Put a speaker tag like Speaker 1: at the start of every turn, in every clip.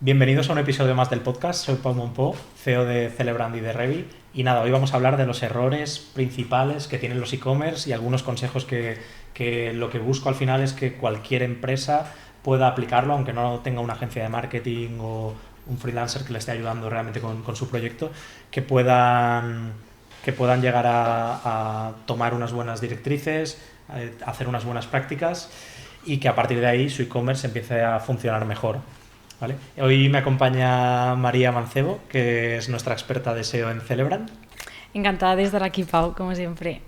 Speaker 1: Bienvenidos a un episodio más del podcast. Soy Pau Monpó, CEO de Celebrand y de Revi. Y nada, hoy vamos a hablar de los errores principales que tienen los e-commerce y algunos consejos que lo que busco al final es que cualquier empresa pueda aplicarlo, aunque no tenga una agencia de marketing o un freelancer que le esté ayudando realmente con su proyecto, que puedan llegar a tomar unas buenas directrices, a hacer unas buenas prácticas y que a partir de ahí su e-commerce empiece a funcionar mejor. ¿Vale? Hoy me acompaña María Mancebo, que es nuestra experta de SEO en Celebrand.
Speaker 2: Encantada de estar aquí, Pau, como siempre.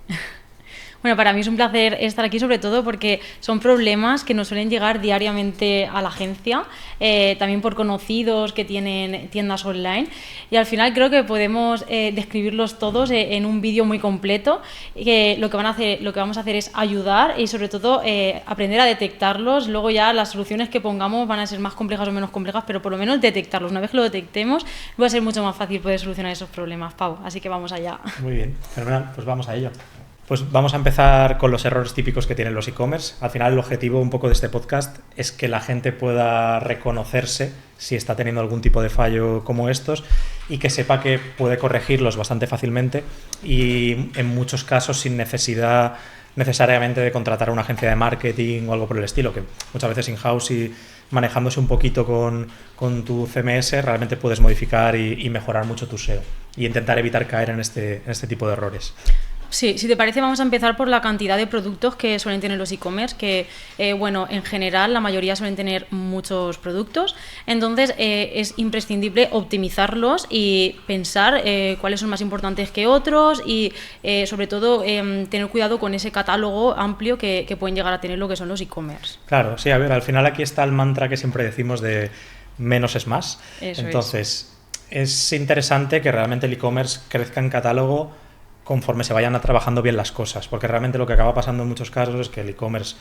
Speaker 2: Bueno, para mí es un placer estar aquí, sobre todo porque son problemas que nos suelen llegar diariamente a la agencia, también por conocidos que tienen tiendas online, y al final creo que podemos describirlos todos en un vídeo muy completo, que lo que vamos a hacer es ayudar y sobre todo aprender a detectarlos. Luego ya las soluciones que pongamos van a ser más complejas o menos complejas, pero por lo menos detectarlos. Una vez que lo detectemos va a ser mucho más fácil poder solucionar esos problemas, Pau, así que vamos allá.
Speaker 1: Muy bien, fenomenal, pues vamos a ello. Pues vamos a empezar con los errores típicos que tienen los e-commerce. Al final el objetivo un poco de este podcast es que la gente pueda reconocerse si está teniendo algún tipo de fallo como estos y que sepa que puede corregirlos bastante fácilmente y en muchos casos sin necesidad necesariamente de contratar a una agencia de marketing o algo por el estilo, que muchas veces in-house y manejándose un poquito con tu CMS realmente puedes modificar y mejorar mucho tu SEO y intentar evitar caer en este tipo de errores.
Speaker 2: Sí, si te parece vamos a empezar por la cantidad de productos que suelen tener los e-commerce, que en general la mayoría suelen tener muchos productos, entonces es imprescindible optimizarlos y pensar cuáles son más importantes que otros y sobre todo tener cuidado con ese catálogo amplio que pueden llegar a tener lo que son los e-commerce.
Speaker 1: Claro, sí, a ver, al final aquí está el mantra que siempre decimos de menos es más.
Speaker 2: Eso
Speaker 1: entonces, es interesante que realmente el e-commerce crezca en catálogo conforme se vayan trabajando bien las cosas, porque realmente lo que acaba pasando en muchos casos es que el e-commerce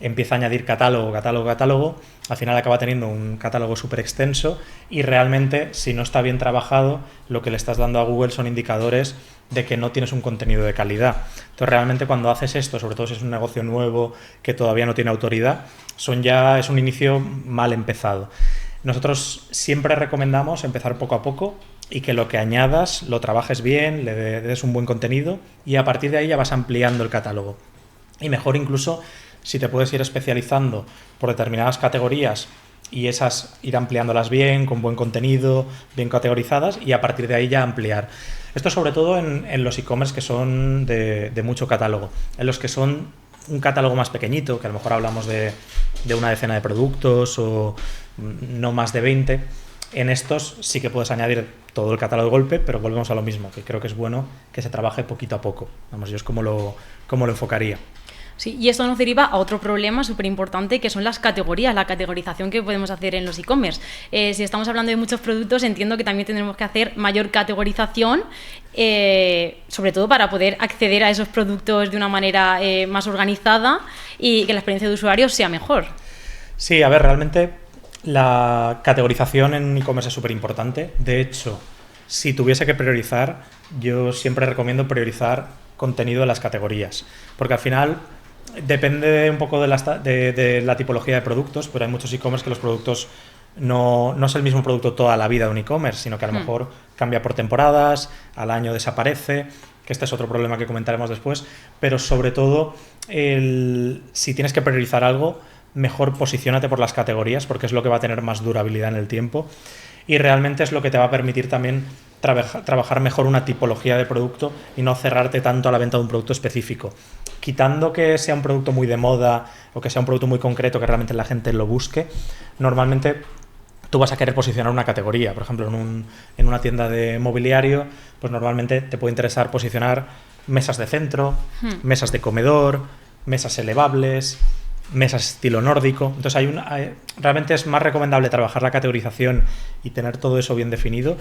Speaker 1: empieza a añadir catálogo, al final acaba teniendo un catálogo súper extenso y realmente si no está bien trabajado lo que le estás dando a Google son indicadores de que no tienes un contenido de calidad. Entonces realmente cuando haces esto, sobre todo si es un negocio nuevo que todavía no tiene autoridad, es un inicio mal empezado. Nosotros siempre recomendamos empezar poco a poco y que lo que añadas lo trabajes bien, le des un buen contenido y a partir de ahí ya vas ampliando el catálogo. Y mejor incluso si te puedes ir especializando por determinadas categorías y esas ir ampliándolas bien, con buen contenido, bien categorizadas y a partir de ahí ya ampliar. Esto sobre todo en los e-commerce que son de mucho catálogo. En los que son un catálogo más pequeñito, que a lo mejor hablamos de una decena de productos o no más de 20, en estos sí que puedes añadir todo el catálogo de golpe, pero volvemos a lo mismo, que creo que es bueno que se trabaje poquito a poco. Vamos, yo es como lo enfocaría.
Speaker 2: Sí, y esto nos deriva a otro problema súper importante que son las categorías, la categorización que podemos hacer en los e-commerce. Si estamos hablando de muchos productos, entiendo que también tendremos que hacer mayor categorización, sobre todo para poder acceder a esos productos de una manera más organizada y que la experiencia de usuario sea mejor.
Speaker 1: Sí, a ver, realmente la categorización en un e-commerce es súper importante. De hecho, si tuviese que priorizar, yo siempre recomiendo priorizar contenido de las categorías, porque al final depende un poco de la tipología de productos, pero hay muchos e-commerce que los productos no es el mismo producto toda la vida de un e-commerce, sino que a lo mejor cambia por temporadas, al año desaparece, que este es otro problema que comentaremos después, pero sobre todo si tienes que priorizar algo, mejor posiciónate por las categorías porque es lo que va a tener más durabilidad en el tiempo y realmente es lo que te va a permitir también trabajar mejor una tipología de producto y no cerrarte tanto a la venta de un producto específico. Quitando que sea un producto muy de moda o que sea un producto muy concreto que realmente la gente lo busque, normalmente tú vas a querer posicionar una categoría. Por ejemplo, en una tienda de mobiliario, pues normalmente te puede interesar posicionar mesas de centro, mesas de comedor, mesas elevables, mesas estilo nórdico. Entonces realmente es más recomendable trabajar la categorización y tener todo eso bien definido.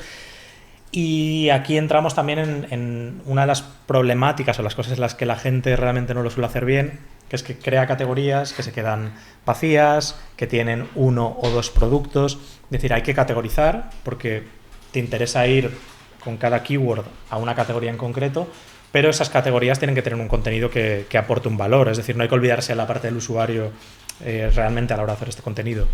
Speaker 1: Y aquí entramos también en una de las problemáticas o las cosas en las que la gente realmente no lo suele hacer bien, que es que crea categorías que se quedan vacías, que tienen uno o dos productos. Es decir, hay que categorizar porque te interesa ir con cada keyword a una categoría en concreto, pero esas categorías tienen que tener un contenido que aporte un valor. Es decir, no hay que olvidarse de la parte del usuario realmente a la hora de hacer este contenido.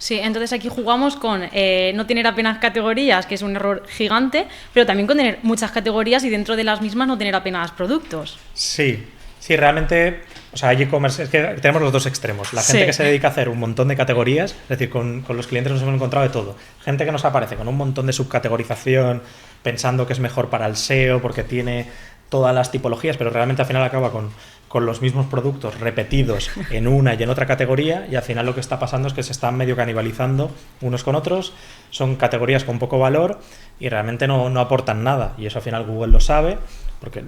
Speaker 2: Sí, entonces aquí jugamos con no tener apenas categorías, que es un error gigante, pero también con tener muchas categorías y dentro de las mismas no tener apenas productos.
Speaker 1: Sí, sí, realmente, o sea, hay e-commerce, es que tenemos los dos extremos. La gente que se dedica a hacer un montón de categorías, es decir, con los clientes nos hemos encontrado de todo. Gente que nos aparece con un montón de subcategorización, pensando que es mejor para el SEO porque tiene todas las tipologías, pero realmente al final acaba con los mismos productos repetidos en una y en otra categoría, y al final lo que está pasando es que se están medio canibalizando unos con otros, son categorías con poco valor y realmente no aportan nada, y eso al final Google lo sabe, porque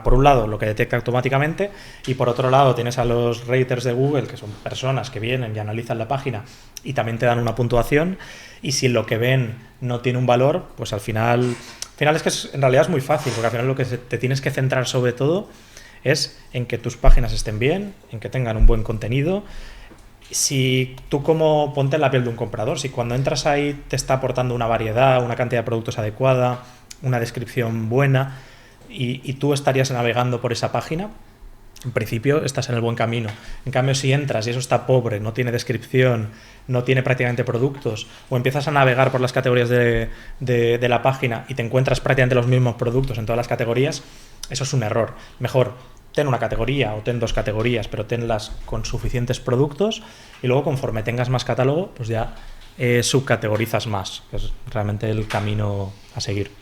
Speaker 1: por un lado lo que detecta automáticamente, y por otro lado tienes a los raters de Google, que son personas que vienen y analizan la página y también te dan una puntuación, y si lo que ven no tiene un valor, pues al final es que en realidad es muy fácil, porque al final lo que te tienes que centrar sobre todo es en que tus páginas estén bien, en que tengan un buen contenido. Si tú ponte en la piel de un comprador, si cuando entras ahí te está aportando una variedad, una cantidad de productos adecuada, una descripción buena, y tú estarías navegando por esa página, en principio estás en el buen camino. En cambio, si entras y eso está pobre, no tiene descripción, no tiene prácticamente productos, o empiezas a navegar por las categorías de la página y te encuentras prácticamente los mismos productos en todas las categorías, eso es un error. Mejor ten una categoría o ten dos categorías, pero tenlas con suficientes productos, y luego conforme tengas más catálogo, pues ya subcategorizas más, que es realmente el camino a seguir.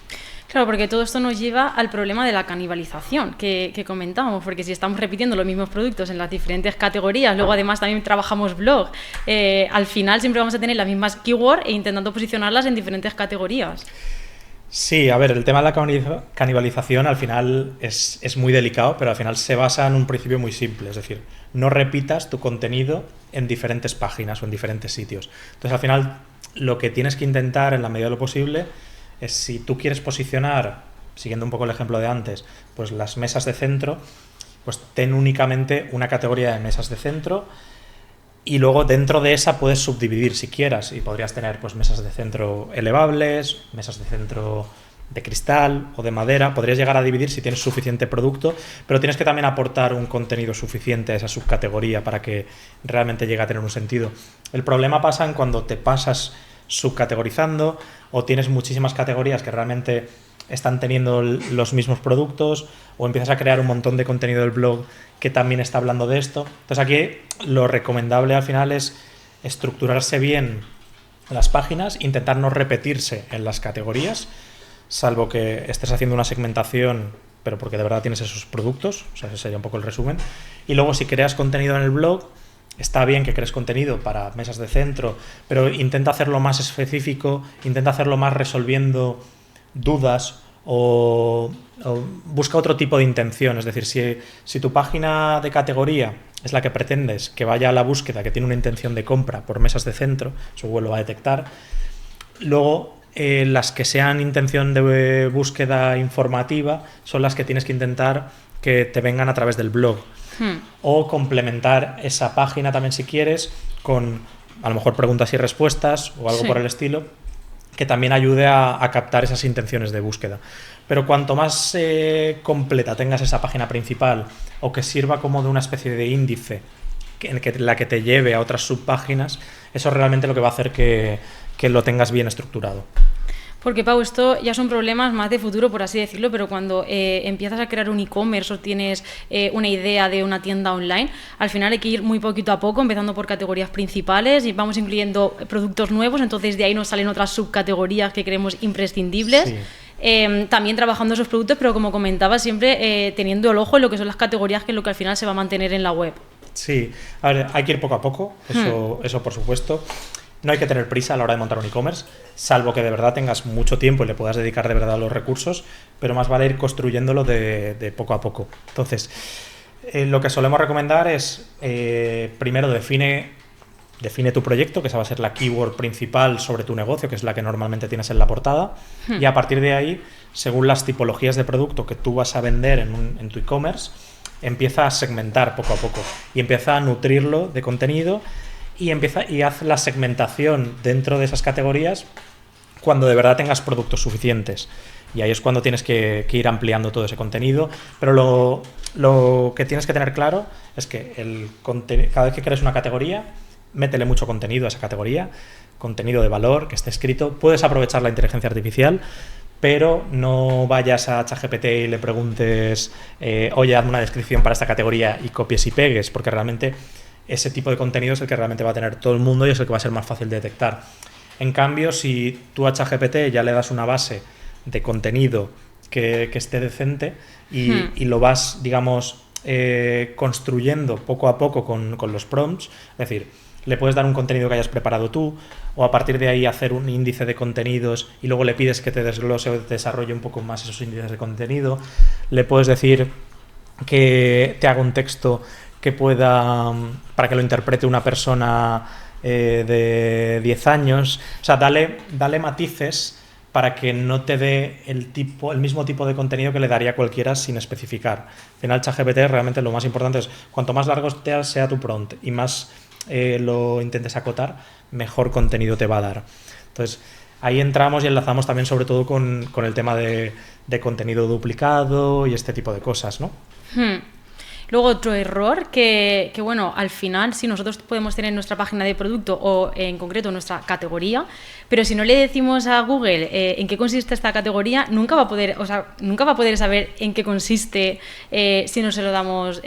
Speaker 2: Claro, porque todo esto nos lleva al problema de la canibalización que comentábamos, porque si estamos repitiendo los mismos productos en las diferentes categorías, luego además también trabajamos blog, al final siempre vamos a tener las mismas keywords e intentando posicionarlas en diferentes categorías.
Speaker 1: Sí, a ver, el tema de la canibalización al final es muy delicado, pero al final se basa en un principio muy simple, es decir, no repitas tu contenido en diferentes páginas o en diferentes sitios. Entonces, al final, lo que tienes que intentar en la medida de lo posible es, si tú quieres posicionar, siguiendo un poco el ejemplo de antes, pues las mesas de centro, pues ten únicamente una categoría de mesas de centro, y luego dentro de esa puedes subdividir si quieras, y podrías tener pues mesas de centro elevables, mesas de centro de cristal o de madera. Podrías llegar a dividir si tienes suficiente producto, pero tienes que también aportar un contenido suficiente a esa subcategoría para que realmente llegue a tener un sentido. El problema pasa en cuando te pasas subcategorizando o tienes muchísimas categorías que realmente están teniendo los mismos productos, o empiezas a crear un montón de contenido del blog que también está hablando de esto. Entonces aquí lo recomendable al final es estructurarse bien las páginas, intentar no repetirse en las categorías, salvo que estés haciendo una segmentación, pero porque de verdad tienes esos productos. O sea, ese sería un poco el resumen. Y luego, si creas contenido en el blog, está bien que crees contenido para mesas de centro, pero intenta hacerlo más específico, intenta hacerlo más resolviendo dudas, o busca otro tipo de intención. Es decir, si tu página de categoría es la que pretendes que vaya a la búsqueda, que tiene una intención de compra por mesas de centro, eso Google lo va a detectar. Luego, las que sean intención de búsqueda informativa son las que tienes que intentar que te vengan a través del blog. O complementar esa página también, si quieres, con a lo mejor preguntas y respuestas o algo por el estilo, que también ayude a captar esas intenciones de búsqueda. Pero cuanto más completa tengas esa página principal, o que sirva como de una especie de índice en la que te lleve a otras subpáginas, eso es realmente lo que va a hacer que lo tengas bien estructurado.
Speaker 2: Porque, Pau, esto ya son problemas más de futuro, por así decirlo, pero cuando empiezas a crear un e-commerce o tienes una idea de una tienda online, al final hay que ir muy poquito a poco, empezando por categorías principales, y vamos incluyendo productos nuevos, entonces de ahí nos salen otras subcategorías que creemos imprescindibles. Sí. También trabajando esos productos, pero como comentaba, siempre teniendo el ojo en lo que son las categorías, que es lo que al final se va a mantener en la web.
Speaker 1: Sí, a ver, hay que ir poco a poco, eso por supuesto. No hay que tener prisa a la hora de montar un e-commerce, salvo que de verdad tengas mucho tiempo y le puedas dedicar de verdad los recursos, pero más vale ir construyéndolo de poco a poco. Entonces, lo que solemos recomendar es, primero define tu proyecto, que esa va a ser la keyword principal sobre tu negocio, que es la que normalmente tienes en la portada, y a partir de ahí, según las tipologías de producto que tú vas a vender en tu e-commerce, empieza a segmentar poco a poco y empieza a nutrirlo de contenido. Y haz la segmentación dentro de esas categorías cuando de verdad tengas productos suficientes. Y ahí es cuando tienes que ir ampliando todo ese contenido. Pero lo que tienes que tener claro es que cada vez que crees una categoría, métele mucho contenido a esa categoría, contenido de valor que esté escrito. Puedes aprovechar la inteligencia artificial, pero no vayas a ChatGPT y le preguntes, oye, hazme una descripción para esta categoría y copies y pegues, porque realmente ese tipo de contenido es el que realmente va a tener todo el mundo y es el que va a ser más fácil de detectar. En cambio, si tú a ChatGPT ya le das una base de contenido que esté decente y lo vas, digamos, construyendo poco a poco con los prompts, es decir, le puedes dar un contenido que hayas preparado tú, o a partir de ahí hacer un índice de contenidos y luego le pides que te desglose o te desarrolle un poco más esos índices de contenido. Le puedes decir que te haga un texto que pueda, para que lo interprete una persona de 10 años. O sea, dale matices para que no te dé el mismo tipo de contenido que le daría cualquiera sin especificar. Al final, ChatGPT realmente lo más importante es, cuanto más largo sea tu prompt y más lo intentes acotar, mejor contenido te va a dar. Entonces, ahí entramos y enlazamos también sobre todo con el tema de contenido duplicado y este tipo de cosas, ¿no?
Speaker 2: Luego otro error que, bueno, al final si nosotros podemos tener nuestra página de producto o en concreto nuestra categoría, pero si no le decimos a Google en qué consiste esta categoría, nunca va a poder saber en qué consiste si no se lo damos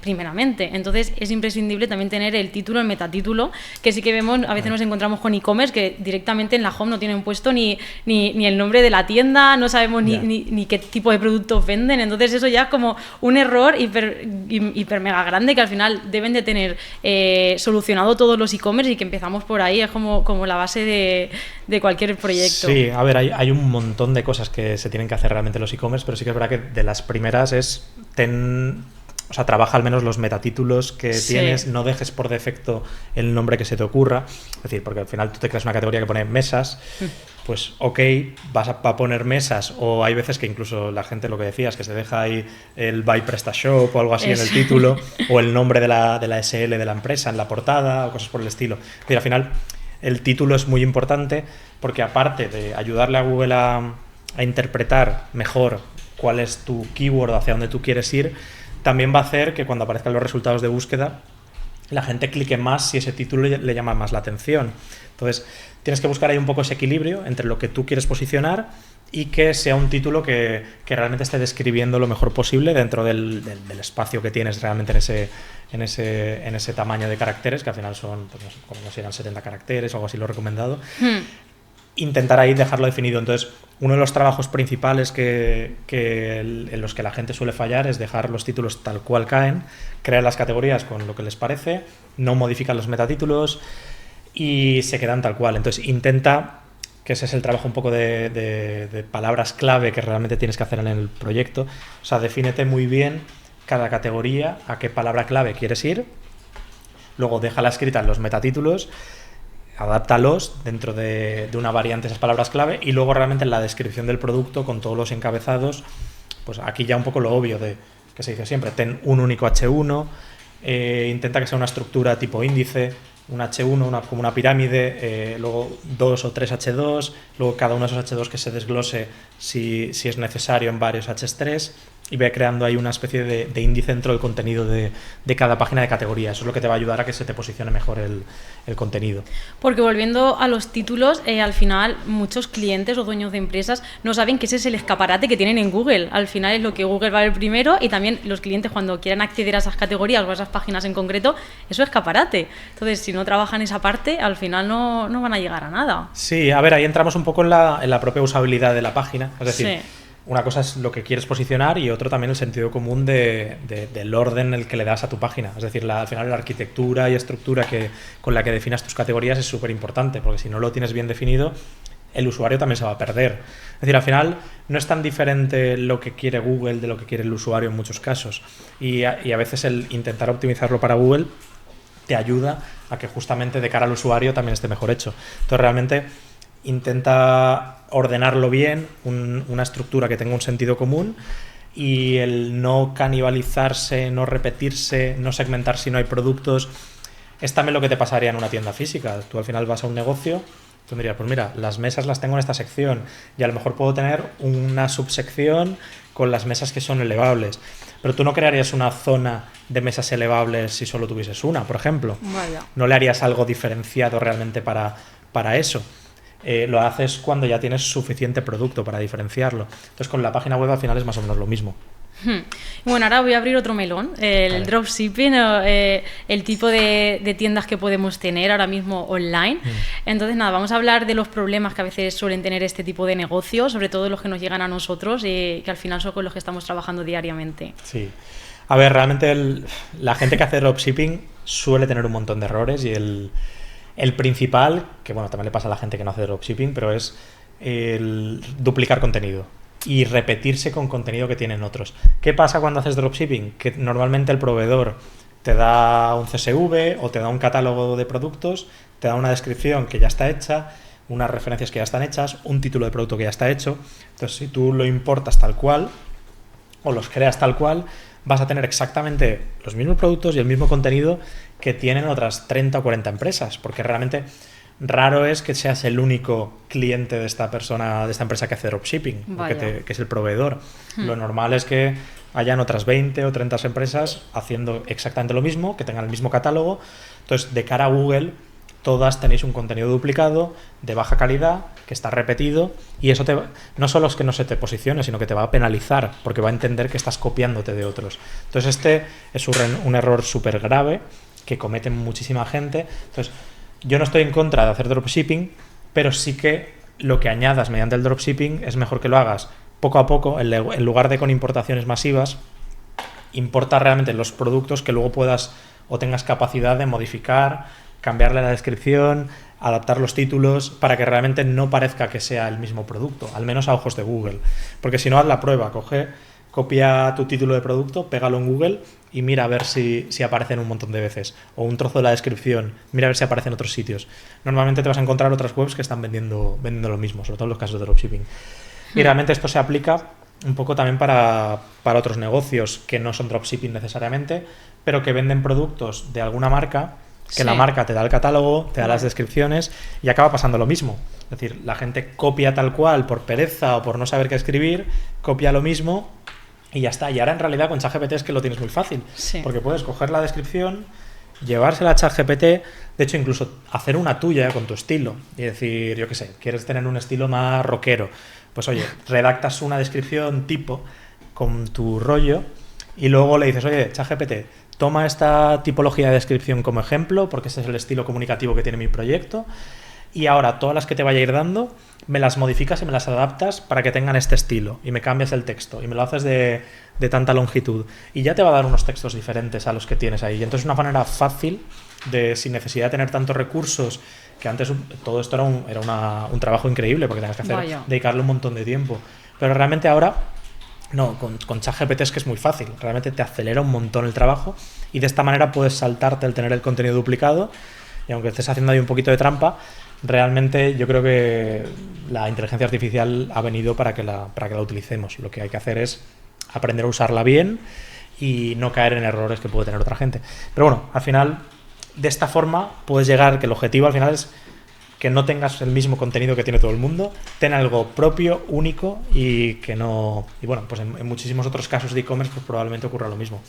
Speaker 2: primeramente. Entonces es imprescindible también tener el título, el metatítulo, que sí que vemos, a veces nos encontramos con e-commerce que directamente en la home no tienen puesto ni el nombre de la tienda, no sabemos ni qué tipo de productos venden. Entonces eso ya es como un error hiper mega grande que al final deben de tener solucionado todos los e-commerce y que empezamos por ahí, es como la base de cualquier proyecto.
Speaker 1: Sí, a ver, hay un montón de cosas que se tienen que hacer realmente los e-commerce, pero sí que es verdad que de las primeras es trabaja al menos los metatítulos que tienes, no dejes por defecto el nombre que se te ocurra, es decir, porque al final tú te creas una categoría que pone mesas, pues ok, vas a poner mesas, o hay veces que incluso la gente, lo que decías, que se deja ahí el Buy PrestaShop o algo así en el título, o el nombre de la SL de la empresa en la portada, o cosas por el estilo. Es decir, al final el título es muy importante porque aparte de ayudarle a Google a interpretar mejor cuál es tu keyword, hacia dónde tú quieres ir, también va a hacer que cuando aparezcan los resultados de búsqueda la gente clique más si ese título le llama más la atención. Entonces tienes que buscar ahí un poco ese equilibrio entre lo que tú quieres posicionar y que sea un título que realmente esté describiendo lo mejor posible dentro del espacio que tienes realmente en ese tamaño de caracteres, que al final son, pues, como no sé, eran 70 caracteres o algo así lo recomendado. Intentar ahí dejarlo definido. Entonces, uno de los trabajos principales en los que la gente suele fallar es dejar los títulos tal cual caen, crear las categorías con lo que les parece, no modificar los metatítulos y se quedan tal cual. Entonces, intenta, que ese es el trabajo un poco de palabras clave que realmente tienes que hacer en el proyecto. O sea, defínete muy bien cada categoría, a qué palabra clave quieres ir, luego déjala escrita en los metatítulos, adáptalos dentro de una variante esas palabras clave y luego realmente en la descripción del producto con todos los encabezados, pues aquí ya un poco lo obvio de que se dice siempre, ten un único H1, intenta que sea una estructura tipo índice, un H1, como una pirámide, luego 2 o 3 H2, luego cada uno de esos H2 que se desglose si es necesario en varios H3 y ve creando ahí una especie de índice dentro del contenido de cada página de categoría. Eso es lo que te va a ayudar a que se te posicione mejor el contenido.
Speaker 2: Porque volviendo a los títulos, al final muchos clientes o dueños de empresas no saben que ese es el escaparate que tienen en Google. Al final es lo que Google va a ver primero y también los clientes cuando quieran acceder a esas categorías o a esas páginas en concreto, eso es escaparate. Entonces, si no trabajan esa parte, al final no van a llegar a nada.
Speaker 1: Sí, a ver, ahí entramos un poco en la propia usabilidad de la página. Es decir, una cosa es lo que quieres posicionar y otro también el sentido común del orden el que le das a tu página. Es decir, al final la arquitectura y estructura con la que definas tus categorías es súper importante, porque si no lo tienes bien definido, el usuario también se va a perder. Es decir, al final no es tan diferente lo que quiere Google de lo que quiere el usuario en muchos casos. Y a veces el intentar optimizarlo para Google te ayuda a que justamente de cara al usuario también esté mejor hecho. Entonces realmente intenta ordenarlo bien, una estructura que tenga un sentido común y el no canibalizarse, no repetirse, no segmentar si no hay productos. Es también lo que te pasaría en una tienda física. Tú al final vas a un negocio Tú dirías, pues mira, las mesas las tengo en esta sección y a lo mejor puedo tener una subsección con las mesas que son elevables. Pero tú no crearías una zona de mesas elevables si solo tuvieses una, por ejemplo.
Speaker 2: Vaya.
Speaker 1: No le harías algo diferenciado realmente para eso. Lo haces cuando ya tienes suficiente producto para diferenciarlo. Entonces con la página web al final es más o menos lo mismo.
Speaker 2: Bueno, ahora voy a abrir otro melón, el dropshipping, el tipo de tiendas que podemos tener ahora mismo online. Entonces, nada, vamos a hablar de los problemas que a veces suelen tener este tipo de negocios, sobre todo los que nos llegan a nosotros y que al final son con los que estamos trabajando diariamente.
Speaker 1: Sí. A ver, realmente la gente que hace dropshipping suele tener un montón de errores y el principal, que bueno, también le pasa a la gente que no hace dropshipping, pero es el duplicar contenido y repetirse con contenido que tienen otros. ¿Qué pasa cuando haces dropshipping? Que normalmente el proveedor te da un CSV o te da un catálogo de productos, te da una descripción que ya está hecha, unas referencias que ya están hechas, un título de producto que ya está hecho. Entonces, si tú lo importas tal cual o los creas tal cual, vas a tener exactamente los mismos productos y el mismo contenido que tienen otras 30 o 40 empresas, porque realmente raro es que seas el único cliente de esta persona, de esta empresa que hace dropshipping, que es el proveedor. Lo normal es que hayan otras 20 o 30 empresas haciendo exactamente lo mismo, que tengan el mismo catálogo. Entonces, de cara a Google, todas tenéis un contenido duplicado, de baja calidad, que está repetido, y eso no solo es que no se te posicione, sino que te va a penalizar, porque va a entender que estás copiándote de otros. Entonces, este es un error súper grave que cometen muchísima gente. Entonces, yo no estoy en contra de hacer dropshipping, pero sí que lo que añadas mediante el dropshipping es mejor que lo hagas poco a poco, en lugar de con importaciones masivas. Importa realmente los productos que luego puedas o tengas capacidad de modificar, cambiarle la descripción, adaptar los títulos, para que realmente no parezca que sea el mismo producto, al menos a ojos de Google. Porque si no, haz la prueba, copia tu título de producto, pégalo en Google y mira a ver si aparecen un montón de veces. O un trozo de la descripción, mira a ver si aparece en otros sitios. Normalmente te vas a encontrar otras webs que están vendiendo lo mismo, sobre todo en los casos de dropshipping. Y realmente esto se aplica un poco también para otros negocios que no son dropshipping necesariamente, pero que venden productos de alguna marca, que la marca te da el catálogo, te da las descripciones y acaba pasando lo mismo. Es decir, la gente copia tal cual por pereza o por no saber qué escribir, copia lo mismo y ya está. Y ahora en realidad con ChatGPT es que lo tienes muy fácil, porque puedes coger la descripción, llevársela a ChatGPT, de hecho incluso hacer una tuya con tu estilo y decir, yo qué sé, quieres tener un estilo más rockero, pues oye, redactas una descripción tipo con tu rollo y luego le dices, oye, ChatGPT, toma esta tipología de descripción como ejemplo, porque ese es el estilo comunicativo que tiene mi proyecto, y ahora todas las que te vaya a ir dando, me las modificas y me las adaptas para que tengan este estilo, y me cambias el texto, y me lo haces de tanta longitud, y ya te va a dar unos textos diferentes a los que tienes ahí. Y entonces es una manera fácil, sin necesidad de tener tantos recursos, que antes todo esto era un trabajo increíble, porque tenías que dedicarle un montón de tiempo. Pero realmente ahora, no, con ChatGPT es que es muy fácil, realmente te acelera un montón el trabajo, y de esta manera puedes saltarte el tener el contenido duplicado, y aunque estés haciendo ahí un poquito de trampa, realmente yo creo que la inteligencia artificial ha venido para que la utilicemos. Lo que hay que hacer es aprender a usarla bien y no caer en errores que puede tener otra gente. Pero bueno, al final, de esta forma puedes llegar, que el objetivo al final es que no tengas el mismo contenido que tiene todo el mundo, ten algo propio, único, y que no... Y bueno, pues en muchísimos otros casos de e-commerce pues probablemente ocurra lo mismo.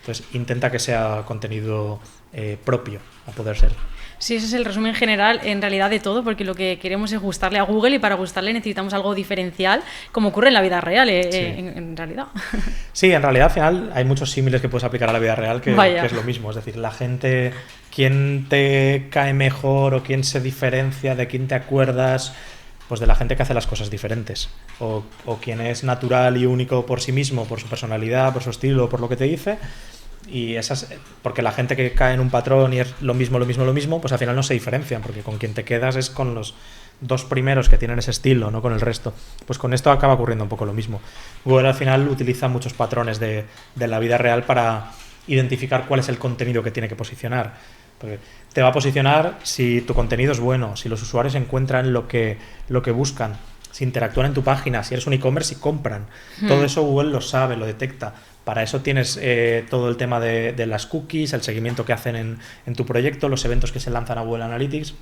Speaker 1: Entonces intenta que sea contenido propio, a poder ser.
Speaker 2: Sí, ese es el resumen general en realidad de todo, porque lo que queremos es gustarle a Google, y para gustarle necesitamos algo diferencial, como ocurre en la vida real, en realidad.
Speaker 1: Sí, en realidad al final hay muchos símiles que puedes aplicar a la vida real que es lo mismo. Es decir, la gente, quién te cae mejor o quién se diferencia, de quién te acuerdas, pues de la gente que hace las cosas diferentes. O quién es natural y único por sí mismo, por su personalidad, por su estilo, por lo que te dice. Y esas, porque la gente que cae en un patrón y es lo mismo, pues al final no se diferencian, porque con quien te quedas es con los dos primeros que tienen ese estilo, no con el resto. Pues con esto acaba ocurriendo un poco lo mismo. Google al final utiliza muchos patrones de la vida real para identificar cuál es el contenido que tiene que posicionar. Porque te va a posicionar si tu contenido es bueno, si los usuarios encuentran lo que buscan, si interactúan en tu página, si eres un e-commerce y compran. Todo eso Google lo sabe, lo detecta. Para eso tienes todo el tema de las cookies, el seguimiento que hacen en tu proyecto, los eventos que se lanzan a Google Analytics.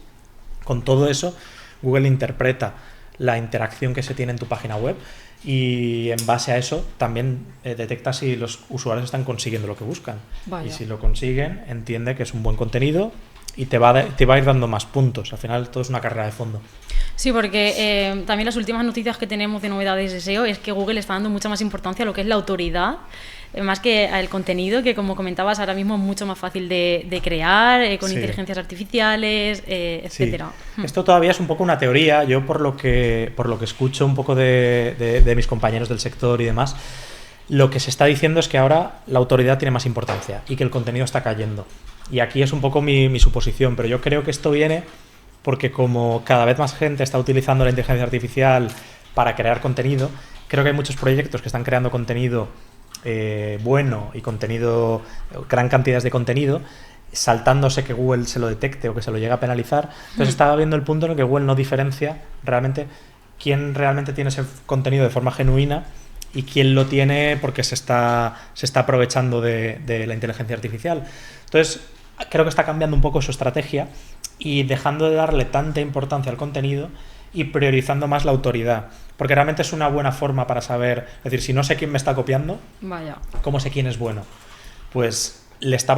Speaker 1: Con todo eso, Google interpreta la interacción que se tiene en tu página web y en base a eso también detecta si los usuarios están consiguiendo lo que buscan.
Speaker 2: Vaya.
Speaker 1: Y si lo consiguen, entiende que es un buen contenido y te va a ir dando más puntos. Al final todo es una carrera de fondo.
Speaker 2: Sí, porque también las últimas noticias que tenemos de novedades de SEO es que Google está dando mucha más importancia a lo que es la autoridad, más que al contenido, que como comentabas ahora mismo es mucho más fácil de crear, con inteligencias artificiales, etcétera.
Speaker 1: Sí. Esto todavía es un poco una teoría. Yo por lo que escucho un poco de mis compañeros del sector y demás, lo que se está diciendo es que ahora la autoridad tiene más importancia y que el contenido está cayendo. Y aquí es un poco mi suposición, pero yo creo que esto viene porque como cada vez más gente está utilizando la inteligencia artificial para crear contenido, creo que hay muchos proyectos que están creando contenido bueno y gran cantidades de contenido, saltándose que Google se lo detecte o que se lo llegue a penalizar. Entonces estaba viendo el punto en el que Google no diferencia realmente quién realmente tiene ese contenido de forma genuina y quién lo tiene porque se está aprovechando de la inteligencia artificial. Entonces creo que está cambiando un poco su estrategia y dejando de darle tanta importancia al contenido y priorizando más la autoridad, porque realmente es una buena forma para saber, es decir, si no sé quién me está copiando,
Speaker 2: Vaya.
Speaker 1: ¿cómo sé quién es bueno? Pues le está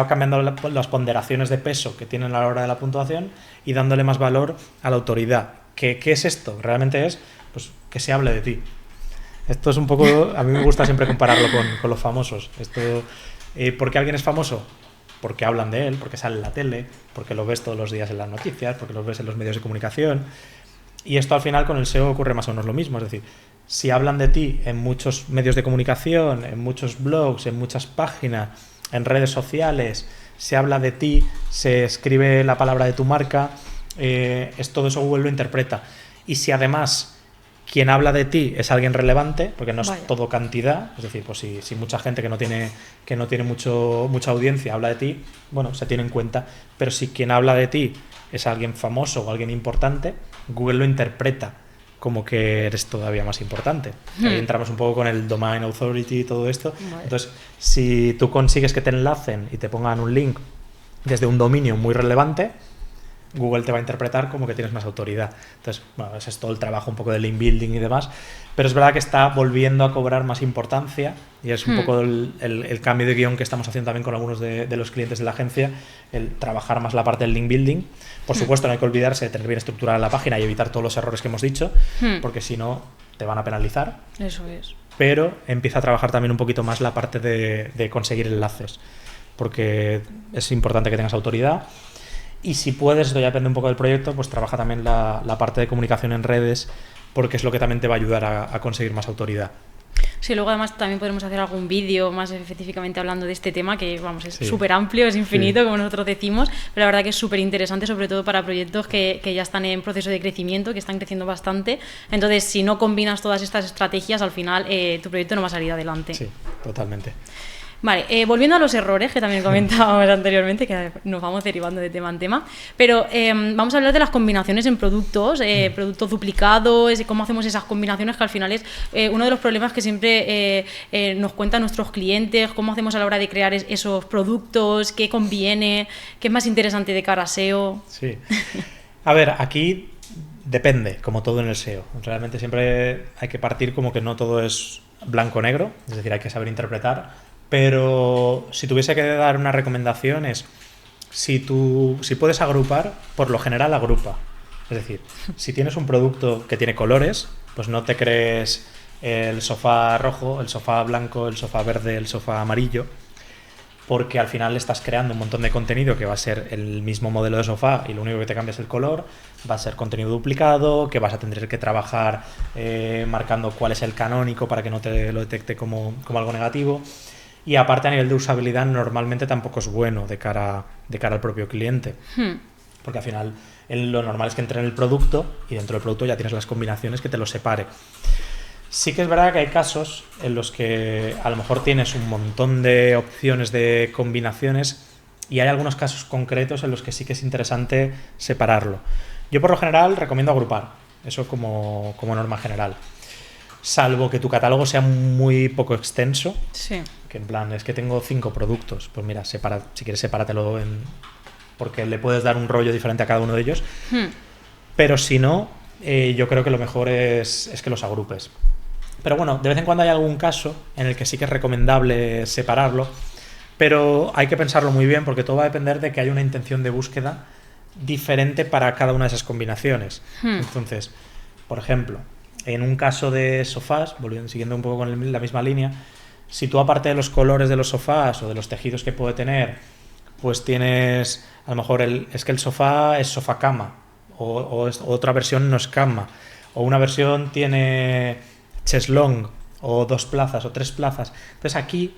Speaker 1: cambiando las ponderaciones de peso que tienen a la hora de la puntuación y dándole más valor a la autoridad. ¿Qué es esto? Realmente es pues, que se hable de ti. Esto es un poco, a mí me gusta siempre compararlo con los famosos. ¿Por qué alguien es famoso? Porque hablan de él, porque sale en la tele, porque lo ves todos los días en las noticias, porque lo ves en los medios de comunicación. Y esto al final con el SEO ocurre más o menos lo mismo. Es decir, si hablan de ti en muchos medios de comunicación, en muchos blogs, en muchas páginas, en redes sociales, se habla de ti, se escribe la palabra de tu marca, todo eso Google lo interpreta. Y si además quien habla de ti es alguien relevante, porque no es todo cantidad, es decir, pues si mucha gente que no tiene mucha audiencia habla de ti, bueno, se tiene en cuenta, pero si quien habla de ti es alguien famoso o alguien importante, Google lo interpreta como que eres todavía más importante. Ahí entramos un poco con el Domain Authority y todo esto. Entonces, si tú consigues que te enlacen y te pongan un link desde un dominio muy relevante, Google te va a interpretar como que tienes más autoridad. Entonces, bueno, ese es todo el trabajo un poco de link building y demás, pero es verdad que está volviendo a cobrar más importancia y es un poco el cambio de guión que estamos haciendo también con algunos de los clientes de la agencia, el trabajar más la parte del link building. Por supuesto, no hay que olvidarse de tener bien estructurada la página y evitar todos los errores que hemos dicho, porque si no, te van a penalizar.
Speaker 2: Eso es.
Speaker 1: Pero empieza a trabajar también un poquito más la parte de conseguir enlaces, porque es importante que tengas autoridad. Y si puedes, esto ya depende un poco del proyecto, pues trabaja también la parte de comunicación en redes, porque es lo que también te va a ayudar a conseguir más autoridad.
Speaker 2: Sí, luego además también podremos hacer algún vídeo más específicamente hablando de este tema, que vamos, es súper amplio, es infinito, como nosotros decimos, pero la verdad que es súper interesante, sobre todo para proyectos que ya están en proceso de crecimiento, que están creciendo bastante. Entonces, si no combinas todas estas estrategias, al final tu proyecto no va a salir adelante.
Speaker 1: Sí, totalmente.
Speaker 2: Vale, volviendo a los errores que también comentábamos anteriormente, que nos vamos derivando de tema en tema, pero vamos a hablar de las combinaciones en productos, productos duplicados, y cómo hacemos esas combinaciones, que al final es uno de los problemas que siempre nos cuentan nuestros clientes, cómo hacemos a la hora de crear esos productos, qué conviene, qué es más interesante de cara a SEO.
Speaker 1: Sí. A ver, aquí depende, como todo en el SEO. Realmente siempre hay que partir como que no todo es blanco-negro, es decir, hay que saber interpretar. Pero si tuviese que dar una recomendación es, si puedes agrupar, por lo general agrupa. Es decir, si tienes un producto que tiene colores, pues no te crees el sofá rojo, el sofá blanco, el sofá verde, el sofá amarillo, porque al final estás creando un montón de contenido que va a ser el mismo modelo de sofá y lo único que te cambia es el color, va a ser contenido duplicado, que vas a tener que trabajar marcando cuál es el canónico para que no te lo detecte como algo negativo. Y aparte, a nivel de usabilidad, normalmente tampoco es bueno de cara al propio cliente. Porque al final lo normal es que entre en el producto y dentro del producto ya tienes las combinaciones que te lo separe. Sí que es verdad que hay casos en los que a lo mejor tienes un montón de opciones de combinaciones y hay algunos casos concretos en los que sí que es interesante separarlo. Yo por lo general recomiendo agrupar, eso como norma general. Salvo que tu catálogo sea muy poco extenso,
Speaker 2: sí.
Speaker 1: Que en plan, es que tengo 5 productos, pues mira, si quieres sepáratelo porque le puedes dar un rollo diferente a cada uno de ellos. pero si no, yo creo que lo mejor es que los agrupes. Pero bueno, de vez en cuando hay algún caso en el que sí que es recomendable separarlo, pero hay que pensarlo muy bien porque todo va a depender de que haya una intención de búsqueda diferente para cada una de esas combinaciones. Entonces, por ejemplo, en un caso de sofás, siguiendo un poco con la misma línea, si tú aparte de los colores de los sofás o de los tejidos que puede tener, pues tienes, a lo mejor, es que el sofá es sofá-cama, o otra versión no es cama, o una versión tiene cheslong, o 2 plazas, o 3 plazas. Entonces aquí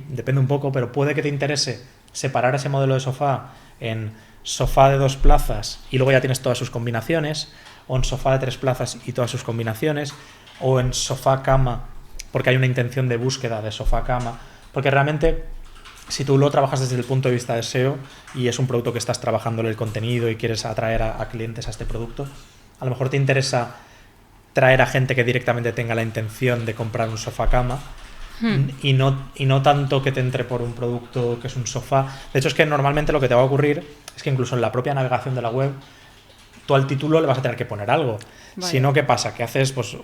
Speaker 1: depende un poco, pero puede que te interese separar ese modelo de sofá en sofá de 2 plazas y luego ya tienes todas sus combinaciones, o en sofá de 3 plazas y todas sus combinaciones, o en sofá-cama, porque hay una intención de búsqueda de sofá-cama, porque realmente si tú lo trabajas desde el punto de vista de SEO y es un producto que estás trabajándole el contenido y quieres atraer a clientes a este producto, a lo mejor te interesa traer a gente que directamente tenga la intención de comprar un sofá-cama y no tanto que te entre por un producto que es un sofá. De hecho, es que normalmente lo que te va a ocurrir es que incluso en la propia navegación de la web tú al título le vas a tener que poner algo. Vaya. Si no, ¿qué pasa? ¿Qué haces? Pues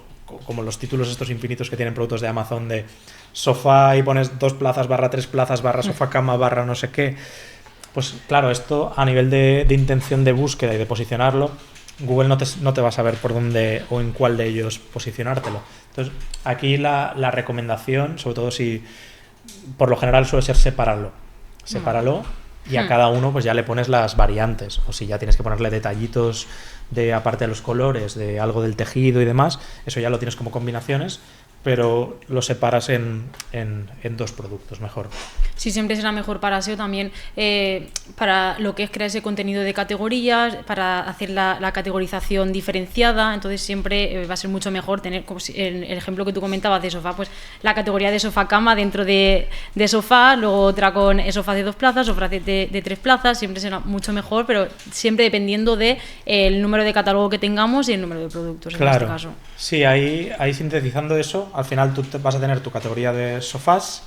Speaker 1: como los títulos estos infinitos que tienen productos de Amazon de sofá y pones 2 plazas / 3 plazas / sofá cama / no sé qué. Pues claro, esto a nivel de intención de búsqueda y de posicionarlo, Google no te va a saber por dónde o en cuál de ellos posicionártelo. Entonces, aquí la recomendación, sobre todo si por lo general suele ser sepáralo y a cada uno pues ya le pones las variantes, o si ya tienes que ponerle detallitos de aparte de los colores, de algo del tejido y demás, eso ya lo tienes como combinaciones, pero lo separas en 2 productos mejor.
Speaker 2: Sí, siempre será mejor para SEO también, para lo que es crear ese contenido de categorías, para hacer la categorización diferenciada. Entonces siempre va a ser mucho mejor tener, como el ejemplo que tú comentabas de sofá, pues la categoría de sofá-cama dentro de sofá, luego otra con sofá de 2 plazas, sofá de 3 plazas, siempre será mucho mejor, pero siempre dependiendo del número de catálogo que tengamos y el número de productos,
Speaker 1: claro,
Speaker 2: en este caso.
Speaker 1: Sí, ahí sintetizando eso, al final tú vas a tener tu categoría de sofás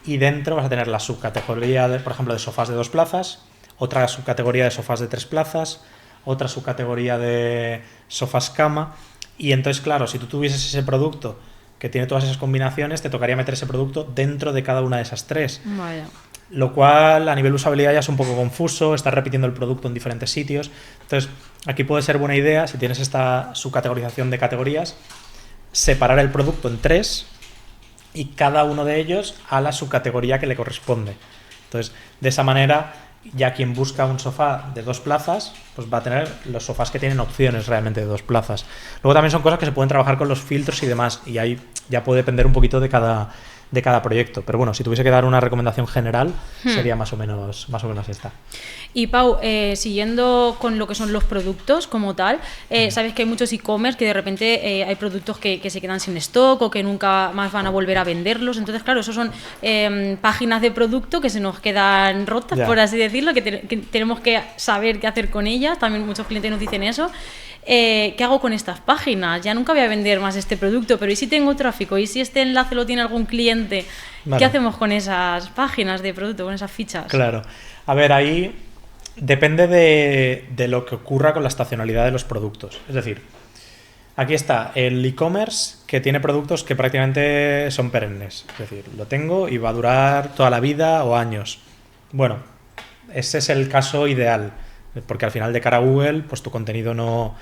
Speaker 1: y dentro vas a tener la subcategoría, por ejemplo, de sofás de 2 plazas, otra subcategoría de sofás de 3 plazas, otra subcategoría de sofás cama, y entonces, claro, si tú tuvieses ese producto que tiene todas esas combinaciones, te tocaría meter ese producto dentro de cada una de esas 3.
Speaker 2: Vaya.
Speaker 1: Lo cual a nivel usabilidad ya es un poco confuso, estás repitiendo el producto en diferentes sitios. Entonces, aquí puede ser buena idea, si tienes esta subcategorización de categorías, separar el producto en 3 y cada uno de ellos a la subcategoría que le corresponde. Entonces, de esa manera, ya quien busca un sofá de 2 plazas, pues va a tener los sofás que tienen opciones realmente de 2 plazas. Luego también son cosas que se pueden trabajar con los filtros y demás, y ahí ya puede depender un poquito de cada proyecto. Pero bueno, si tuviese que dar una recomendación general, sería más o menos esta.
Speaker 2: Y Pau, siguiendo con lo que son los productos como tal, sabes que hay muchos e-commerce que de repente hay productos que se quedan sin stock o que nunca más van a volver a venderlos. Entonces, claro, esos son páginas de producto que se nos quedan rotas, por así decirlo, que tenemos que saber qué hacer con ellas. También muchos clientes nos dicen eso. ¿Qué hago con estas páginas? Ya nunca voy a vender más este producto, pero ¿y si tengo tráfico? ¿Y si este enlace lo tiene algún cliente? Vale. ¿Qué hacemos con esas páginas de producto, con esas fichas?
Speaker 1: Claro. A ver, ahí depende de lo que ocurra con la estacionalidad de los productos. Es decir, aquí está el e-commerce que tiene productos que prácticamente son perennes. Es decir, lo tengo y va a durar toda la vida o años. Bueno, ese es el caso ideal, porque al final de cara a Google, pues tu contenido no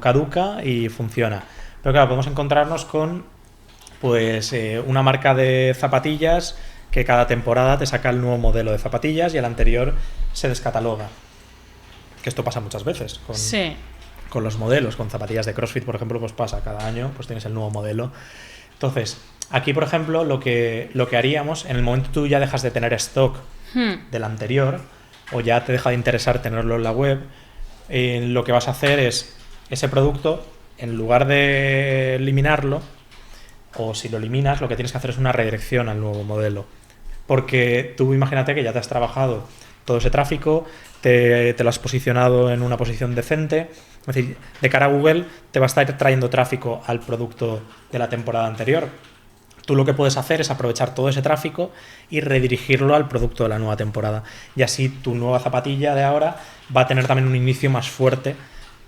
Speaker 1: caduca y funciona. Pero claro, podemos encontrarnos con pues una marca de zapatillas que cada temporada te saca el nuevo modelo de zapatillas y el anterior se descataloga. Que esto pasa muchas veces con los modelos, con zapatillas de CrossFit, por ejemplo, pues pasa, cada año pues tienes el nuevo modelo. Entonces, aquí, por ejemplo, lo que haríamos, en el momento que tú ya dejas de tener stock del anterior, o ya te deja de interesar tenerlo en la web, lo que vas a hacer es ese producto, en lugar de eliminarlo, o si lo eliminas, lo que tienes que hacer es una redirección al nuevo modelo. Porque tú imagínate que ya te has trabajado todo ese tráfico, te lo has posicionado en una posición decente, es decir, de cara a Google te va a estar trayendo tráfico al producto de la temporada anterior. tú lo que puedes hacer es aprovechar todo ese tráfico y redirigirlo al producto de la nueva temporada. Y así tu nueva zapatilla de ahora va a tener también un inicio más fuerte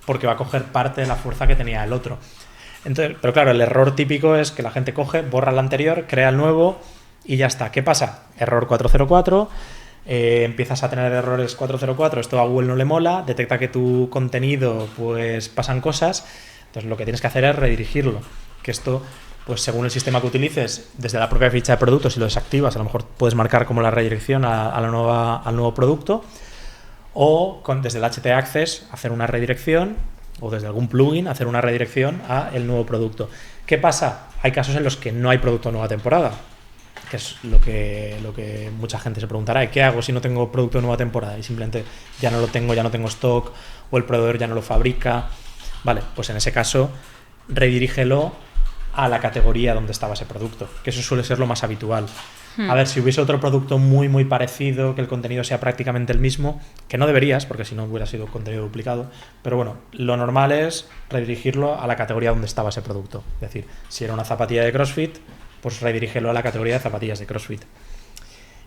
Speaker 1: porque va a coger parte de la fuerza que tenía el otro. Entonces, pero claro, el error típico es que la gente coge, borra el anterior, crea el nuevo y ya está. ¿Qué pasa? Error 404, empiezas a tener errores 404, esto a Google no le mola, detecta que tu contenido pues pasan cosas, entonces lo que tienes que hacer es redirigirlo. Que esto, pues según el sistema que utilices, desde la propia ficha de producto, si lo desactivas, a lo mejor puedes marcar como la redirección al nuevo producto, o desde el HT Access hacer una redirección, o desde algún plugin hacer una redirección a el nuevo producto. ¿Qué pasa? Hay casos en los que no hay producto de nueva temporada, que es lo que mucha gente se preguntará. ¿Y qué hago si no tengo producto de nueva temporada? Y simplemente ya no lo tengo, ya no tengo stock, o el proveedor ya no lo fabrica. Vale, pues en ese caso redirígelo a la categoría donde estaba ese producto, que eso suele ser lo más habitual. A ver, si hubiese otro producto muy muy parecido, que el contenido sea prácticamente el mismo, que no deberías, porque si no hubiera sido contenido duplicado, pero bueno, lo normal es redirigirlo a la categoría donde estaba ese producto. Es decir, si era una zapatilla de CrossFit, pues redirígelo a la categoría de zapatillas de CrossFit.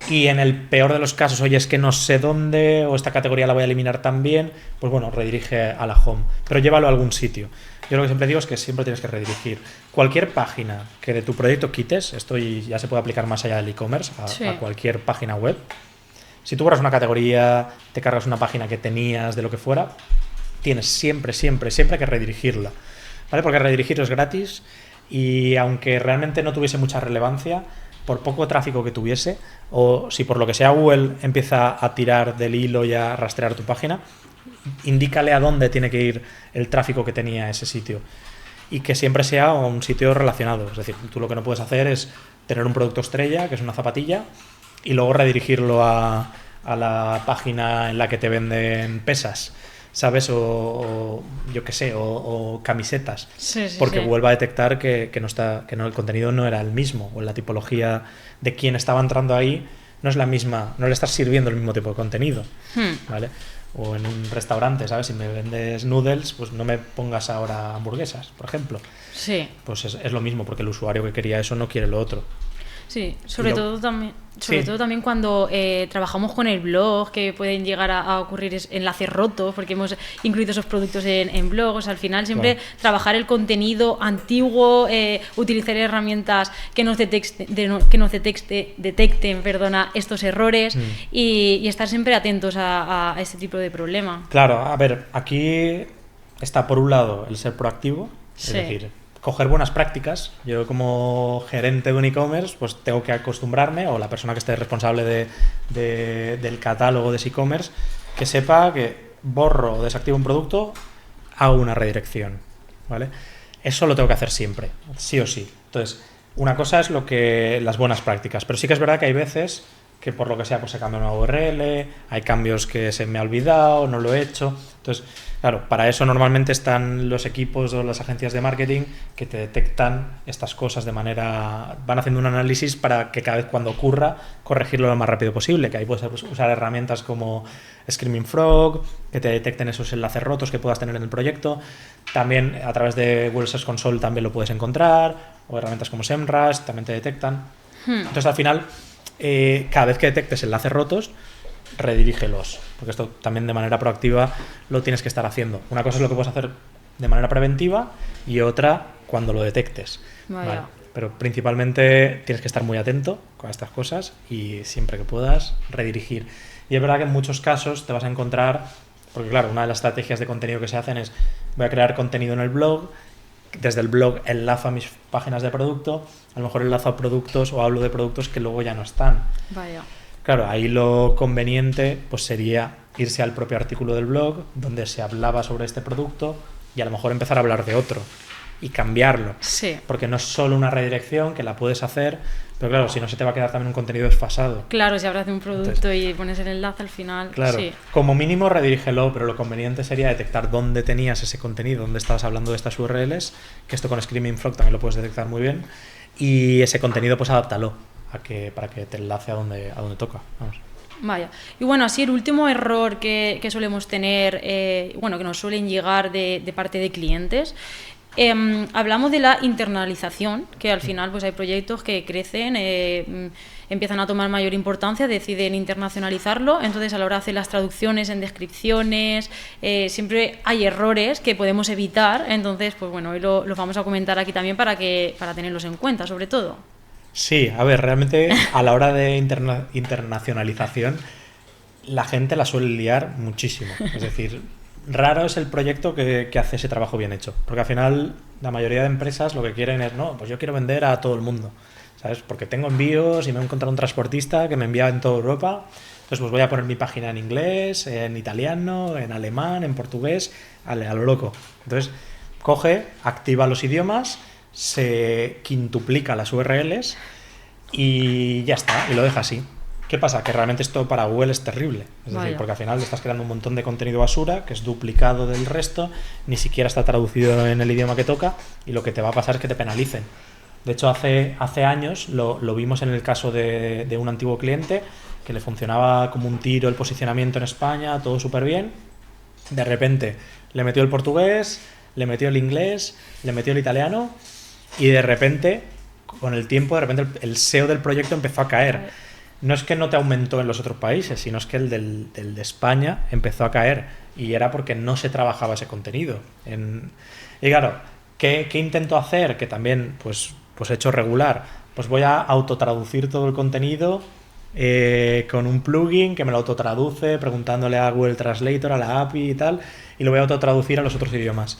Speaker 1: Y en el peor de los casos, oye, es que no sé dónde, o esta categoría la voy a eliminar también, pues bueno, redirige a la home, pero llévalo a algún sitio. Yo lo que siempre digo es que siempre tienes que redirigir. Cualquier página que de tu proyecto quites, esto ya se puede aplicar más allá del e-commerce, a cualquier página web. Si tú borras una categoría, te cargas una página que tenías de lo que fuera, tienes siempre que redirigirla, ¿vale? Porque redirigir es gratis y aunque realmente no tuviese mucha relevancia, por poco tráfico que tuviese, o si por lo que sea Google empieza a tirar del hilo y a rastrear tu página, indícale a dónde tiene que ir el tráfico que tenía ese sitio y que siempre sea un sitio relacionado. Es decir, tú lo que no puedes hacer es tener un producto estrella, que es una zapatilla, y luego redirigirlo a la página en la que te venden pesas, ¿sabes? O yo qué sé, o camisetas, porque Google va a detectar que el contenido no era el mismo, o la tipología de quien estaba entrando ahí no es la misma, no le estás sirviendo el mismo tipo de contenido, ¿vale? O en un restaurante, ¿sabes? Si me vendes noodles, pues no me pongas ahora hamburguesas, por ejemplo.
Speaker 2: Sí.
Speaker 1: Pues es lo mismo, porque el usuario que quería eso no quiere lo otro.
Speaker 2: Sí, sobre todo también cuando trabajamos con el blog, que pueden llegar a ocurrir enlaces rotos, porque hemos incluido esos productos en blogs. Al final siempre trabajar el contenido antiguo, utilizar herramientas que nos detecten estos errores y estar siempre atentos a este tipo de problema.
Speaker 1: Claro, a ver, aquí está por un lado el ser proactivo, es decir, coger buenas prácticas. Yo como gerente de un e-commerce pues tengo que acostumbrarme, o la persona que esté responsable del catálogo de ese e-commerce, que sepa que borro o desactivo un producto, hago una redirección, ¿vale? Eso lo tengo que hacer siempre, sí o sí. Entonces, una cosa es las buenas prácticas, pero sí que es verdad que hay veces que por lo que sea pues se cambia una URL, hay cambios que se me ha olvidado, no lo he hecho. Entonces, claro, para eso normalmente están los equipos o las agencias de marketing que te detectan estas cosas van haciendo un análisis para que cada vez cuando ocurra, corregirlo lo más rápido posible, que ahí puedes usar herramientas como Screaming Frog, que te detecten esos enlaces rotos que puedas tener en el proyecto. También a través de Google Search Console también lo puedes encontrar, o herramientas como SEMrush también te detectan. Entonces, al final, cada vez que detectes enlaces rotos, redirígelos, porque esto también de manera proactiva lo tienes que estar haciendo. Una cosa es lo que puedes hacer de manera preventiva y otra cuando lo detectes, ¿vale? Pero principalmente tienes que estar muy atento con estas cosas y siempre que puedas redirigir. Y es verdad que en muchos casos te vas a encontrar, porque claro, una de las estrategias de contenido que se hacen es: voy a crear contenido en el blog, desde el blog enlazo a mis páginas de producto, a lo mejor enlazo a productos o hablo de productos que luego ya no están. Claro, ahí lo conveniente pues sería irse al propio artículo del blog donde se hablaba sobre este producto y a lo mejor empezar a hablar de otro y cambiarlo.
Speaker 2: Sí.
Speaker 1: Porque no es solo una redirección, que la puedes hacer, pero claro, si no se te va a quedar también un contenido desfasado.
Speaker 2: Claro, si hablas de un producto y pones el enlace al final.
Speaker 1: Claro, como mínimo redirígelo, pero lo conveniente sería detectar dónde tenías ese contenido, dónde estabas hablando de estas URLs, que esto con Screaming Frog también lo puedes detectar muy bien, y ese contenido pues adáptalo para que te enlace a donde toca. Vamos.
Speaker 2: Vaya. Y bueno, así el último error que solemos tener, que nos suelen llegar de parte de clientes, Hablamos de la internalización, que al final pues hay proyectos que crecen, empiezan a tomar mayor importancia, deciden internacionalizarlo, entonces a la hora de hacer las traducciones en descripciones, siempre hay errores que podemos evitar, entonces pues bueno, hoy los vamos a comentar aquí también para tenerlos en cuenta, sobre todo.
Speaker 1: Sí, a ver, realmente a la hora de internacionalización la gente la suele liar muchísimo, es decir, raro es el proyecto que hace ese trabajo bien hecho. Porque al final la mayoría de empresas lo que quieren es, no, pues yo quiero vender a todo el mundo, ¿sabes? Porque tengo envíos y me he encontrado un transportista que me envía en toda Europa. Entonces pues voy a poner mi página en inglés, en italiano, en alemán, en portugués, a lo loco. Entonces coge, activa los idiomas, se quintuplica las URLs y ya está, y lo deja así. ¿Qué pasa? Que realmente esto para Google es terrible. Es decir, porque al final le estás creando un montón de contenido basura que es duplicado del resto, ni siquiera está traducido en el idioma que toca y lo que te va a pasar es que te penalicen. De hecho, hace años lo vimos en el caso de un antiguo cliente que le funcionaba como un tiro el posicionamiento en España, todo súper bien. De repente le metió el portugués, le metió el inglés, le metió el italiano y de repente, con el tiempo, el SEO del proyecto empezó a caer. No es que no te aumentó en los otros países, sino es que el del de España empezó a caer y era porque no se trabajaba ese contenido. Y claro, ¿qué intento hacer? Que también pues he hecho regular. Pues voy a autotraducir todo el contenido con un plugin que me lo autotraduce preguntándole a Google Translator, a la API y tal, y lo voy a autotraducir a los otros idiomas.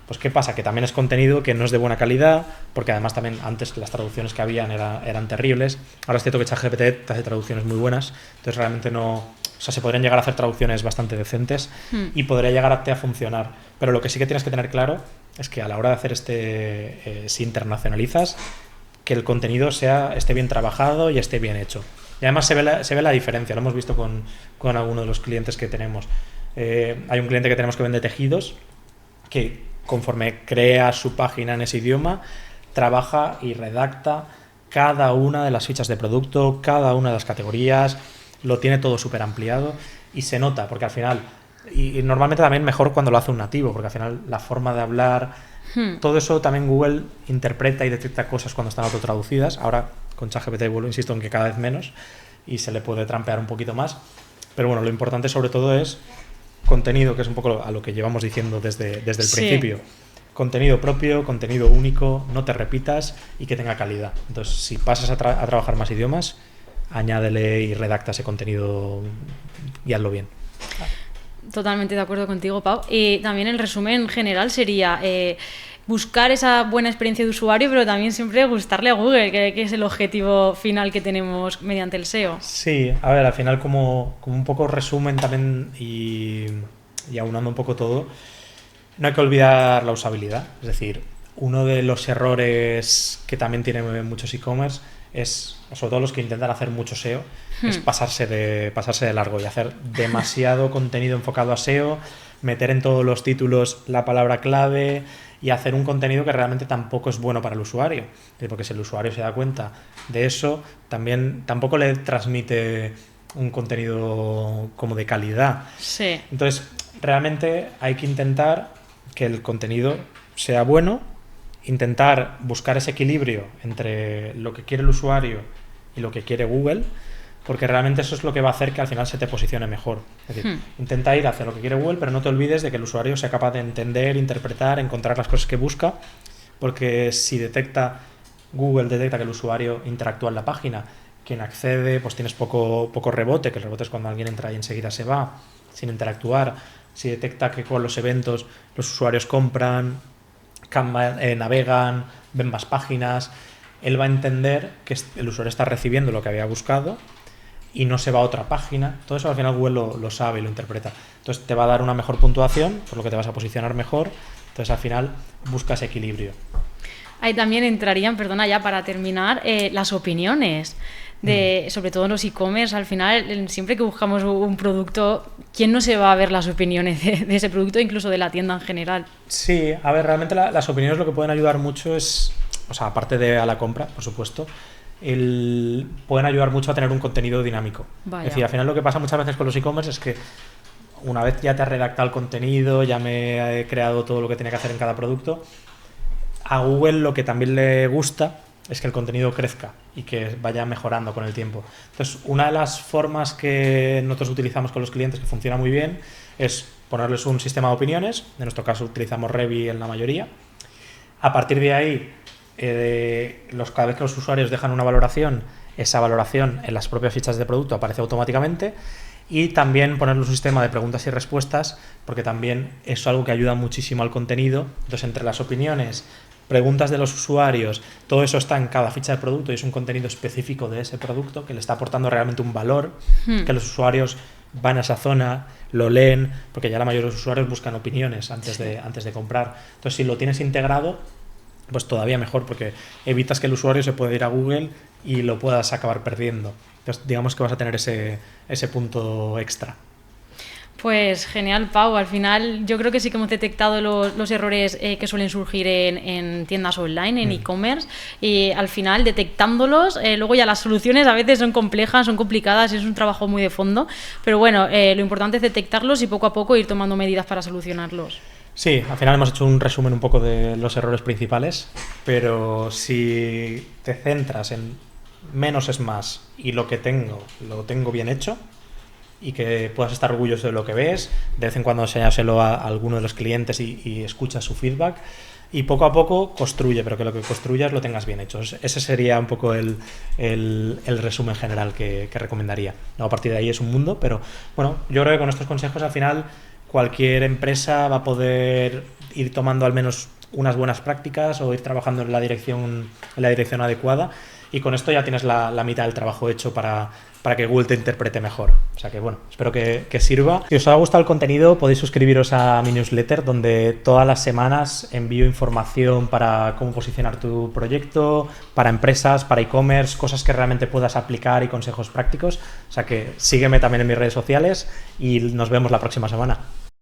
Speaker 1: Pues ¿qué pasa? Que también es contenido que no es de buena calidad, porque además también antes las traducciones que habían eran terribles. Ahora es cierto que ChatGPT te hace traducciones muy buenas, entonces realmente no... O sea, se podrían llegar a hacer traducciones bastante decentes y podría llegar a funcionar. Pero lo que sí que tienes que tener claro es que a la hora de hacer si internacionalizas, que el contenido esté bien trabajado y esté bien hecho. Y además se ve la diferencia, lo hemos visto con algunos de los clientes que tenemos. Hay un cliente que tenemos que vende tejidos, que conforme crea su página en ese idioma, trabaja y redacta cada una de las fichas de producto, cada una de las categorías, lo tiene todo súper ampliado y se nota, porque al final, y normalmente también mejor cuando lo hace un nativo, porque al final la forma de hablar, todo eso también Google interpreta y detecta cosas cuando están autotraducidas. Ahora con ChatGPT, insisto en que cada vez menos y se le puede trampear un poquito más, pero bueno, lo importante sobre todo es contenido, que es un poco a lo que llevamos diciendo desde el principio. Contenido propio, contenido único, no te repitas y que tenga calidad. Entonces, si pasas a trabajar más idiomas, añádele y redacta ese contenido y hazlo bien.
Speaker 2: Totalmente de acuerdo contigo, Pau. Y también el resumen general sería buscar esa buena experiencia de usuario, pero también siempre gustarle a Google, que es el objetivo final que tenemos mediante el SEO.
Speaker 1: Sí, a ver, al final como un poco resumen también y aunando un poco todo, no hay que olvidar la usabilidad. Es decir, uno de los errores que también tienen muchos e-commerce es, sobre todo los que intentan hacer mucho SEO, es pasarse de largo y hacer demasiado contenido enfocado a SEO, meter en todos los títulos la palabra clave y hacer un contenido que realmente tampoco es bueno para el usuario. Porque si el usuario se da cuenta de eso, tampoco le transmite un contenido como de calidad.
Speaker 2: Sí.
Speaker 1: Entonces, realmente hay que intentar que el contenido sea bueno, intentar buscar ese equilibrio entre lo que quiere el usuario y lo que quiere Google, porque realmente eso es lo que va a hacer que al final se te posicione mejor. Es decir, intenta ir hacia lo que quiere Google, pero no te olvides de que el usuario sea capaz de entender, interpretar, encontrar las cosas que busca, porque si Google detecta que el usuario interactúa en la página, quien accede, pues tienes poco rebote, que el rebote es cuando alguien entra y enseguida se va, sin interactuar. Si detecta que con los eventos los usuarios compran, navegan, ven más páginas, él va a entender que el usuario está recibiendo lo que había buscado y no se va a otra página. Todo eso al final Google lo sabe y lo interpreta. Entonces te va a dar una mejor puntuación, por lo que te vas a posicionar mejor. Entonces al final busca ese equilibrio.
Speaker 2: Ahí también entrarían, perdona ya para terminar, las opiniones. Sobre todo en los e-commerce, al final, siempre que buscamos un producto, ¿quién no se va a ver las opiniones de ese producto, incluso de la tienda en general?
Speaker 1: Sí, a ver, realmente las opiniones lo que pueden ayudar mucho es, o sea, aparte de a la compra, por supuesto, pueden ayudar mucho a tener un contenido dinámico.
Speaker 2: Vaya.
Speaker 1: Es decir, al final lo que pasa muchas veces con los e-commerce es que una vez ya te has redactado el contenido, ya me he creado todo lo que tenía que hacer en cada producto, a Google lo que también le gusta es que el contenido crezca y que vaya mejorando con el tiempo. Entonces, una de las formas que nosotros utilizamos con los clientes que funciona muy bien es ponerles un sistema de opiniones. En nuestro caso utilizamos Revy en la mayoría. A partir de ahí, cada vez que los usuarios dejan una valoración, esa valoración en las propias fichas de producto aparece automáticamente. Y también ponerle un sistema de preguntas y respuestas, porque también es algo que ayuda muchísimo al contenido. Entonces, entre las opiniones, preguntas de los usuarios, todo eso está en cada ficha de producto y es un contenido específico de ese producto que le está aportando realmente un valor, que los usuarios van a esa zona, lo leen, porque ya la mayoría de los usuarios buscan opiniones antes de comprar. Entonces, si lo tienes integrado, pues todavía mejor, porque evitas que el usuario se pueda ir a Google y lo puedas acabar perdiendo. Entonces, digamos que vas a tener ese punto extra.
Speaker 2: Pues genial, Pau. Al final yo creo que sí que hemos detectado los errores que suelen surgir en tiendas online, en e-commerce, y al final detectándolos, luego ya las soluciones a veces son complejas, son complicadas, es un trabajo muy de fondo, pero bueno, lo importante es detectarlos y poco a poco ir tomando medidas para solucionarlos.
Speaker 1: Sí, al final hemos hecho un resumen un poco de los errores principales, pero si te centras en menos es más y lo tengo bien hecho y que puedas estar orgulloso de lo que ves, de vez en cuando enseñárselo a alguno de los clientes y escuchas su feedback y poco a poco construye, pero que lo que construyas lo tengas bien hecho. Ese sería un poco el resumen general que recomendaría. No, a partir de ahí es un mundo, pero bueno, yo creo que con estos consejos al final cualquier empresa va a poder ir tomando al menos unas buenas prácticas o ir trabajando en la dirección adecuada, y con esto ya tienes la mitad del trabajo hecho para que Google te interprete mejor. O sea que bueno, espero que sirva. Si os ha gustado el contenido, podéis suscribiros a mi newsletter, donde todas las semanas envío información para cómo posicionar tu proyecto, para empresas, para e-commerce, cosas que realmente puedas aplicar y consejos prácticos. O sea que sígueme también en mis redes sociales y nos vemos la próxima semana.